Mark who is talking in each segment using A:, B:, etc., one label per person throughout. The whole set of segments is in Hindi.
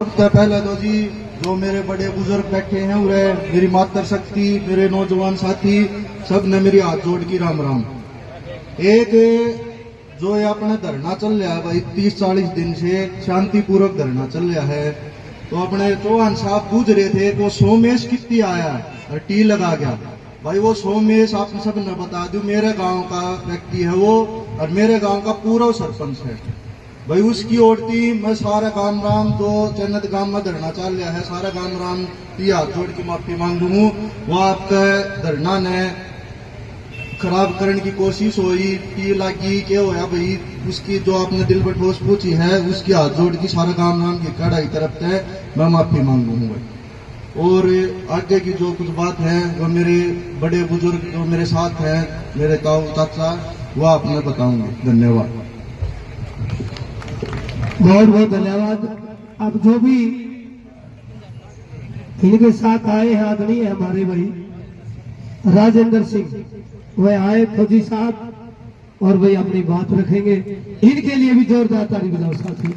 A: सबसे पहले तो जी जो मेरे बड़े बुजुर्ग बैठे हैं उरे मेरी मातृ शक्ति, मेरे नौजवान साथी सब ने मेरी हाथ जोड़ की राम राम। एक जो ये अपने धरना चल रहा है भाई 30-40 दिन से शांतिपूर्वक धरना चल रहा है, तो अपने चौहान साहब पूछ रहे थे कि वो सोमेश कितनी आया और टी लगा गया। भाई वो सोमेश आप सब ने बता दूं मेरे गांव का व्यक्ति है वो, और मेरे गांव का पूरा सरपंच है भाई। उसकी ओरती मैं सारा गांव राम जो चन्नत गांव में धरना चल रहा है सारा गांव राम की हाथ जोड़ की माफी मांगू हूँ। वो आपका धरना ने खराब करने की कोशिश हुई, टी लगी क्या होया भाई, उसकी जो आपने दिल पर ठोस पूछी है उसकी हाथ जोड़ की सारा गांव राम की कड़ाई तरफ से मैं माफी मांगू हूँ भाई। और आगे की जो कुछ बात है वो मेरे बड़े बुजुर्ग जो मेरे साथ हैं, मेरे ताऊ चाचा, वो आपने बताऊंगे। धन्यवाद,
B: बहुत बहुत धन्यवाद। अब जो भी इनके साथ आए हैं आदरणीय हमारे भाई राजेंद्र सिंह, वह आए फौजी साहब और वही अपनी बात रखेंगे। इनके लिए भी जोरदार ताली बजाओ साथी।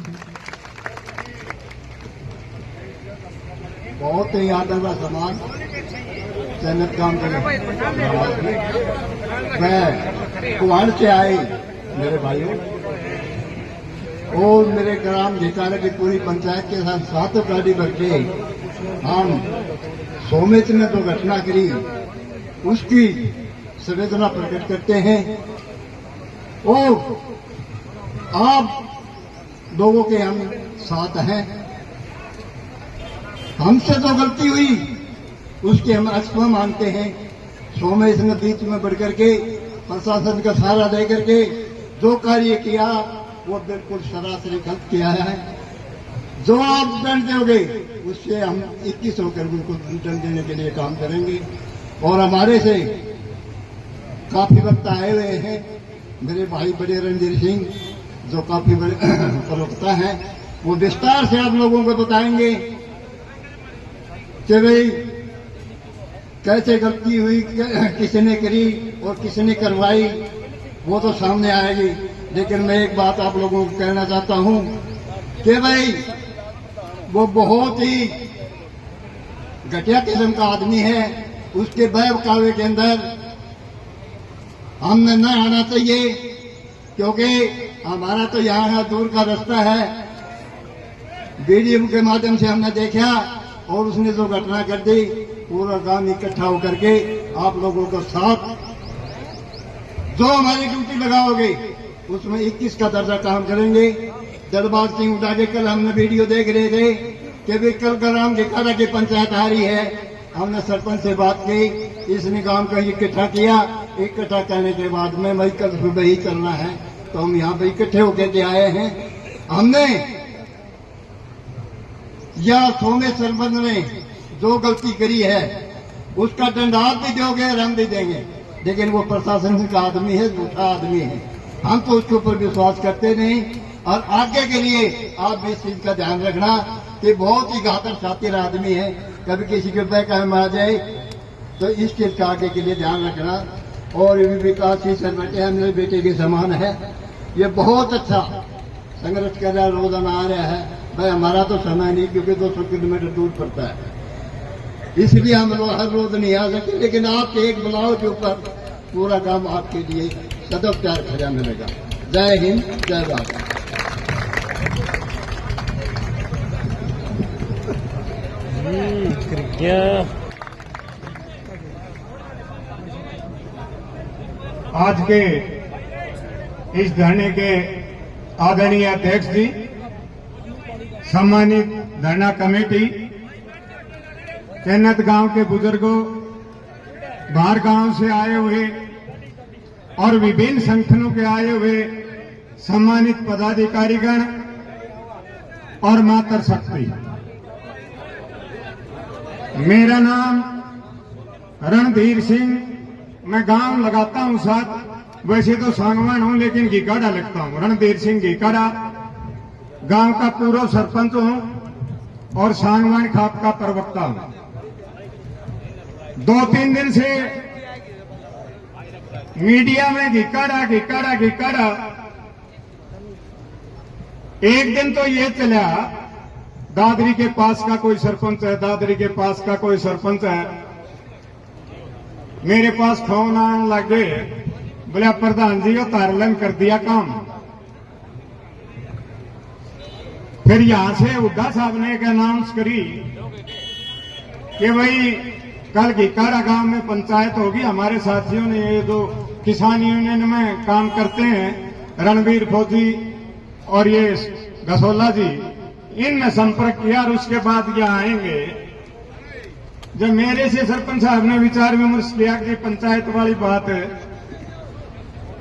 C: बहुत ही आदर समाज चन्नत गांव मैं कुआड़ से आए मेरे भाइयों और मेरे ग्राम ढिकाना की पूरी पंचायत के साथ सातों गाड़ी बैठे हम सोमेश ने जो घटना करी उसकी संवेदना प्रकट करते हैं और आप लोगों के हम साथ हैं। हमसे जो गलती हुई उसके हम अक्षमा मानते हैं। सोमेश ने बीच में बढ़ करके प्रशासन का सहारा दे करके जो कार्य किया वो बिल्कुल सरासरी गलत किया है। जो आप दंड दोगे उससे हम 21 होकर उनको दंड देने के लिए काम करेंगे। और हमारे से काफी वक्त आए हुए हैं मेरे भाई बड़े रणधीर सिंह जो काफी बड़े प्रवक्ता हैं, वो विस्तार से आप लोगों को बताएंगे कि भाई कैसे गलती हुई, किसने करी और किसने करवाई, वो तो सामने आएगी। लेकिन मैं एक बात आप लोगों को कहना चाहता हूं कि भाई वो बहुत ही घटिया किस्म का आदमी है। उसके बहकावे के अंदर हमने न आना चाहिए, क्योंकि हमारा तो यहाँ दूर का रास्ता है। वीडियो के माध्यम से हमने देखा और उसने जो घटना कर दी, पूरा गांव इकट्ठा होकर के आप लोगों को साथ जो हमारी ड्यूटी लगाओगे उसमें 21 का दर्जा काम करेंगे। दरबार सिंह उठा के कल हमने वीडियो देख रहे थे कि भी कल ग्राम ढिकाना की पंचायत आ रही है। हमने सरपंच से बात की, इसने गांव को इकट्ठा किया। इकट्ठा करने के बाद में भाई कल सुबह ही चलना है, तो हम यहाँ पे इकट्ठे होकर के आए हैं। हमने या सोमेश सरपंच ने जो गलती करी है उसका दंड आप भी दोगे और हम भी देंगे, लेकिन वो प्रशासन का आदमी है, झूठा आदमी है। हम तो उसके ऊपर विश्वास करते नहीं। और आगे के लिए आप भी इस चीज का ध्यान रखना कि बहुत ही घातक शातिर आदमी है। कभी किसी के पैर में आ जाए तो इस चीज का आगे के लिए ध्यान रखना। और ये भी विकास ही सर बैठे हैं, मेरे बेटे के समान है। ये बहुत अच्छा संघर्ष कर रहा है, रोजाना आ रहा है। भाई हमारा तो समय नहीं, क्योंकि 200 किलोमीटर दूर पड़ता है, इसलिए हम लोग हर रोज नहीं आ सकते। लेकिन आपके एक बुलाव के ऊपर पूरा काम आपके लिए सदैव प्यार खजा मिलेगा। जय हिंद, जय भारत।
D: आज के इस धरने के आदरणीय अध्यक्ष जी, सम्मानित धरना कमेटी, चन्नत गांव के बुजुर्गों, बाहर गांव से आए हुए और विभिन्न संगठनों के आए हुए सम्मानित पदाधिकारीगण और मातृ शक्ति, मेरा नाम रणधीर सिंह, मैं गांव लगाता हूं साथ, वैसे तो सांगवान हूं लेकिन घीकाड़ा लगता हूं। रणधीर सिंह घीकाड़ा गांव का पूर्व सरपंच हूं और सांगवान खाप का प्रवक्ता हूं। 2-3 दिन से मीडिया में घीकाड़ा घीकाड़ा घीकाड़ा। एक दिन तो ये चला दादरी के पास का कोई सरपंच है, दादरी के पास का कोई सरपंच है, मेरे पास फोन आने लगे, बोले प्रधान जी तारलन कर दिया काम। फिर यहां से हुड्डा साहब ने एक अनाउंस करी कि भाई कल घीकारा गांव में पंचायत होगी। हमारे साथियों ने, ये जो किसान यूनियन में काम करते हैं, रणवीर फौजी और ये गसोला जी, इनने संपर्क किया और उसके बाद ये आएंगे। जब मेरे से सरपंच साहब ने विचार विमर्श किया कि पंचायत वाली बात है,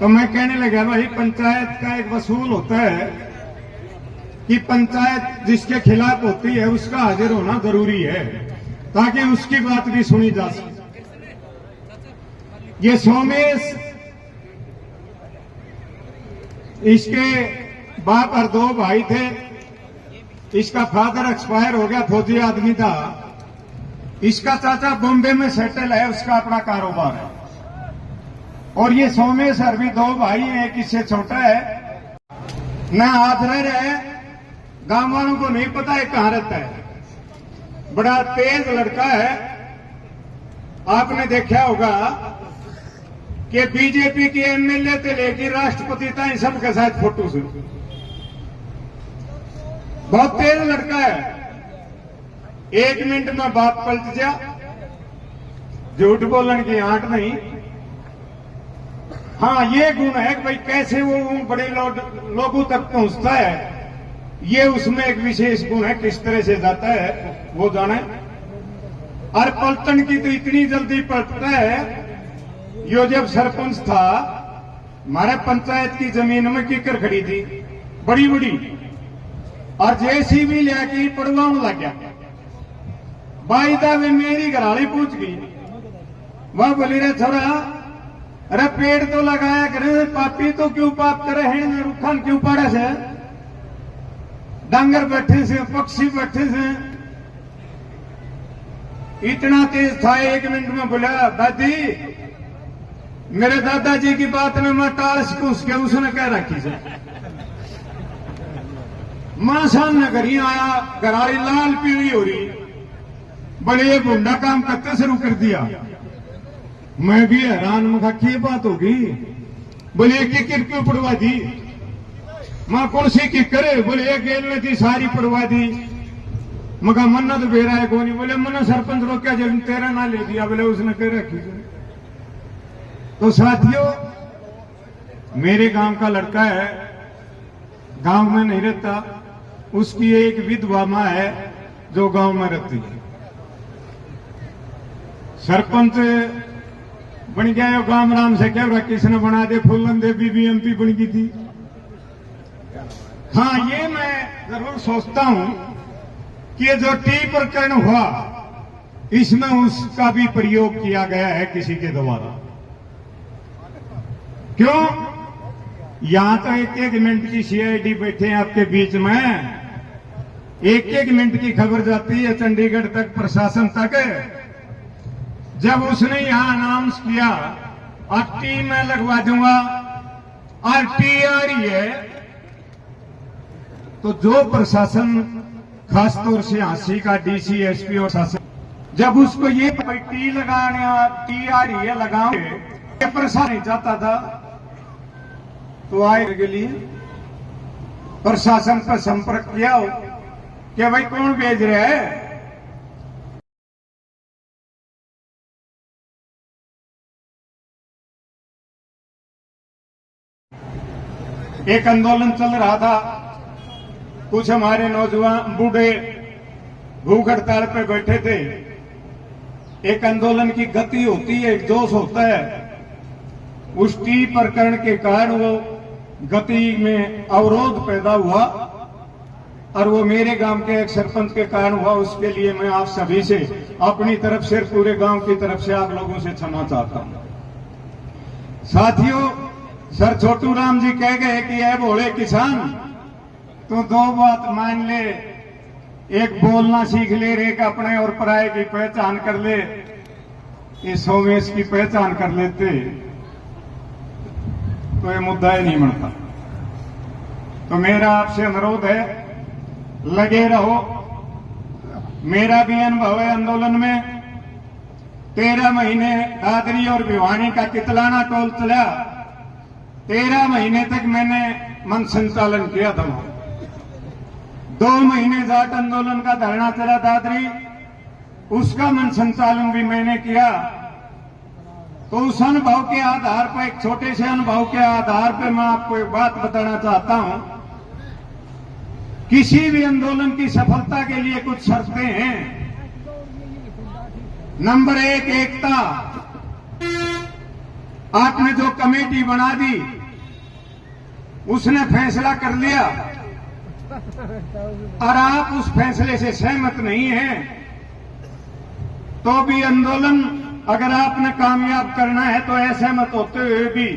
D: तो मैं कहने लगा भाई पंचायत का एक वसूल होता है कि पंचायत जिसके खिलाफ होती है उसका हाजिर होना जरूरी है ताकि उसकी बात भी सुनी जा सके। ये सोमेश, इसके बाप और 2 भाई थे, इसका फादर एक्सपायर हो गया, फौजी आदमी था। इसका चाचा बॉम्बे में सेटल है, उसका अपना कारोबार है। और ये सोमेश और भी 2 भाई हैं, एक इससे छोटा है। न हाथ रह रहे, गांव वालों को नहीं पता है कहां रहता है। बड़ा तेज लड़का है। आपने देखा होगा कि बीजेपी के एमएलए से लेकर राष्ट्रपति तक सबके साथ फोटो से, बहुत तेज लड़का है। 1 मिनट में बात पलट जा, झूठ बोलने की आंट नहीं। हाँ, ये गुण है कि भाई कैसे वो बड़े लोगों तक पहुंचता है, ये उसमें एक विशेष गुण है। किस तरह से जाता है वो जाने। और पलटन की तो इतनी जल्दी पलटता है। यो जब सरपंच था, हमारे पंचायत की जमीन में कीकर खड़ी थी बड़ी बड़ी, और जेसीबी लेके पड़वाने लग गया। बाईदा में मेरी घराली पूछ गई, वह बोली रे छोरा, अरे पेड़ तो लगाया करे, पापी तो क्यों पाप करे हैं, रुखान क्यों पड़े से, डांगर बैठे से, पक्षी बैठे से। इतना तेज था, 1 मिनट में बोला, दादी मेरे दादाजी की बात ने मैं टाल पूछ के उसने कह रखी से। मां सामने करी आया, गरारी लाल पीली हो रही, बड़े ये गुंडा काम करते शुरू कर दिया। मैं भी हैरान, मखा की बात होगी। बोले किकर क्यों पड़वा दी? मां कौन सी किकर है? बोले एक गेल ने थी सारी पड़वा दी। मगा मन्ना तो बेरा है कोनी। बोले मन्ना सरपंच रोक्या जब तेरा ना ले दिया, बोले उसने कह रखी। तो साथियों, मेरे गांव का लड़का है, गांव में नहीं रहता, उसकी एक विधवा मां है जो गांव में रहती है। सरपंच बन गया है गांव राम से, क्या किसने बना दे, फूलन देवी भी एमपी बन गई थी। हाँ, ये मैं जरूर सोचता हूं कि जो टी प्रकरण हुआ, इसमें उसका भी प्रयोग किया गया है किसी के द्वारा। क्यों? यहां तो 1-1 मिनट की सीआईडी बैठे हैं आपके बीच में, 1-1 मिनट की खबर जाती है चंडीगढ़ तक, प्रशासन तक। जब उसने यहां अनाउंस किया आरटी में लगवा दूंगा, आरटी आ रही है, तो जो प्रशासन, खासतौर से झांसी का डीसी, एसपी और शासन, जब उसको ये टी लगाने, टी आ रही है लगाओ, ये प्रशासन नहीं चाहता था, तो आए के लिए प्रशासन पर संपर्क किया हो कि भाई कौन भेज रहा है। एक आंदोलन चल रहा था, कुछ हमारे नौजवान बूढ़े भूख हड़ताल पे बैठे थे। एक आंदोलन की गति होती है, एक जोश होता है। उस टी प्रकरण के कारण वो गति में अवरोध पैदा हुआ, और वो मेरे गांव के एक सरपंच के कारण हुआ। उसके लिए मैं आप सभी से, अपनी तरफ से, पूरे गांव की तरफ से आप लोगों से क्षमा चाहता हूं। साथियों, सर छोटू राम जी कह गए कि ये भोले किसान, तो 2 बात मान ले, एक बोलना सीख ले, एक अपने और पराये की पहचान कर ले। ये सोमेश की पहचान कर लेते तो ये मुद्दा ही नहीं बनता। तो मेरा आपसे अनुरोध है, लगे रहो, मेरा भी अनुभव है आंदोलन में। 13 महीने दादरी और भिवानी का कितलाना टोल चला। 13 महीने तक मैंने मन संचालन किया था। 2 महीने जाट आंदोलन का धरना चला दादरी, उसका मन संचालन भी मैंने किया। तो उस अनुभव के आधार पर, एक छोटे से अनुभव के आधार पर मैं आपको एक बात बताना चाहता हूं। किसी भी आंदोलन की सफलता के लिए कुछ शर्तें हैं। नंबर 1, एकता। आपने जो कमेटी बना दी, उसने फैसला कर लिया और आप उस फैसले से सहमत नहीं हैं, तो भी आंदोलन अगर आपने कामयाब करना है तो असहमत होते हुए भी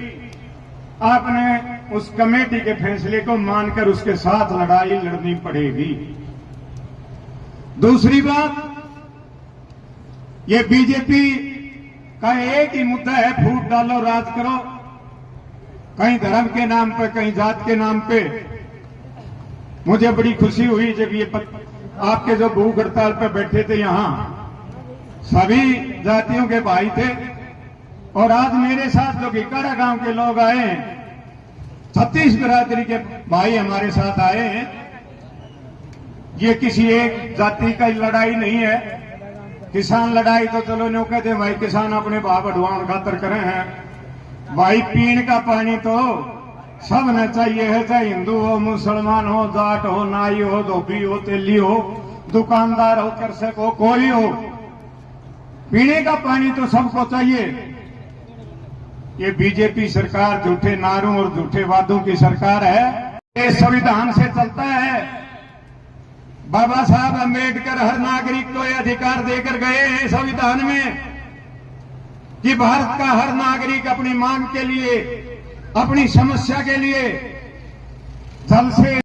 D: आपने उस कमेटी के फैसले को मानकर उसके साथ लड़ाई लड़नी पड़ेगी। दूसरी बात, ये बीजेपी का एक ही मुद्दा है, फूट डालो राज करो। कहीं धर्म के नाम पे, कहीं जात के नाम पे। मुझे बड़ी खुशी हुई जब ये आपके जो भूख हड़ताल पे बैठे थे, यहां सभी जातियों के भाई थे, और आज मेरे साथ जो गिकाड़ा गांव के लोग आए हैं, 36 बिरादरी के भाई हमारे साथ आए हैं। ये किसी एक जाति का लड़ाई नहीं है। किसान लड़ाई तो चलो न्यू कहते भाई, किसान अपने भाव बढ़वान खातर करे हैं। भाई पीने का पानी तो सब न चाहिए है, चाहे हिंदू हो, मुसलमान हो, जाट हो, नाई हो, धोबी हो, तेली हो, दुकानदार हो, कृषक हो, कोई हो, पीने का पानी तो सबको चाहिए। ये बीजेपी सरकार झूठे नारों और झूठे वादों की सरकार है। ये संविधान से चलता है। बाबा साहब अम्बेडकर हर नागरिक को यह अधिकार देकर गए हैं संविधान में कि भारत का हर नागरिक अपनी मांग के लिए, अपनी समस्या के लिए जल से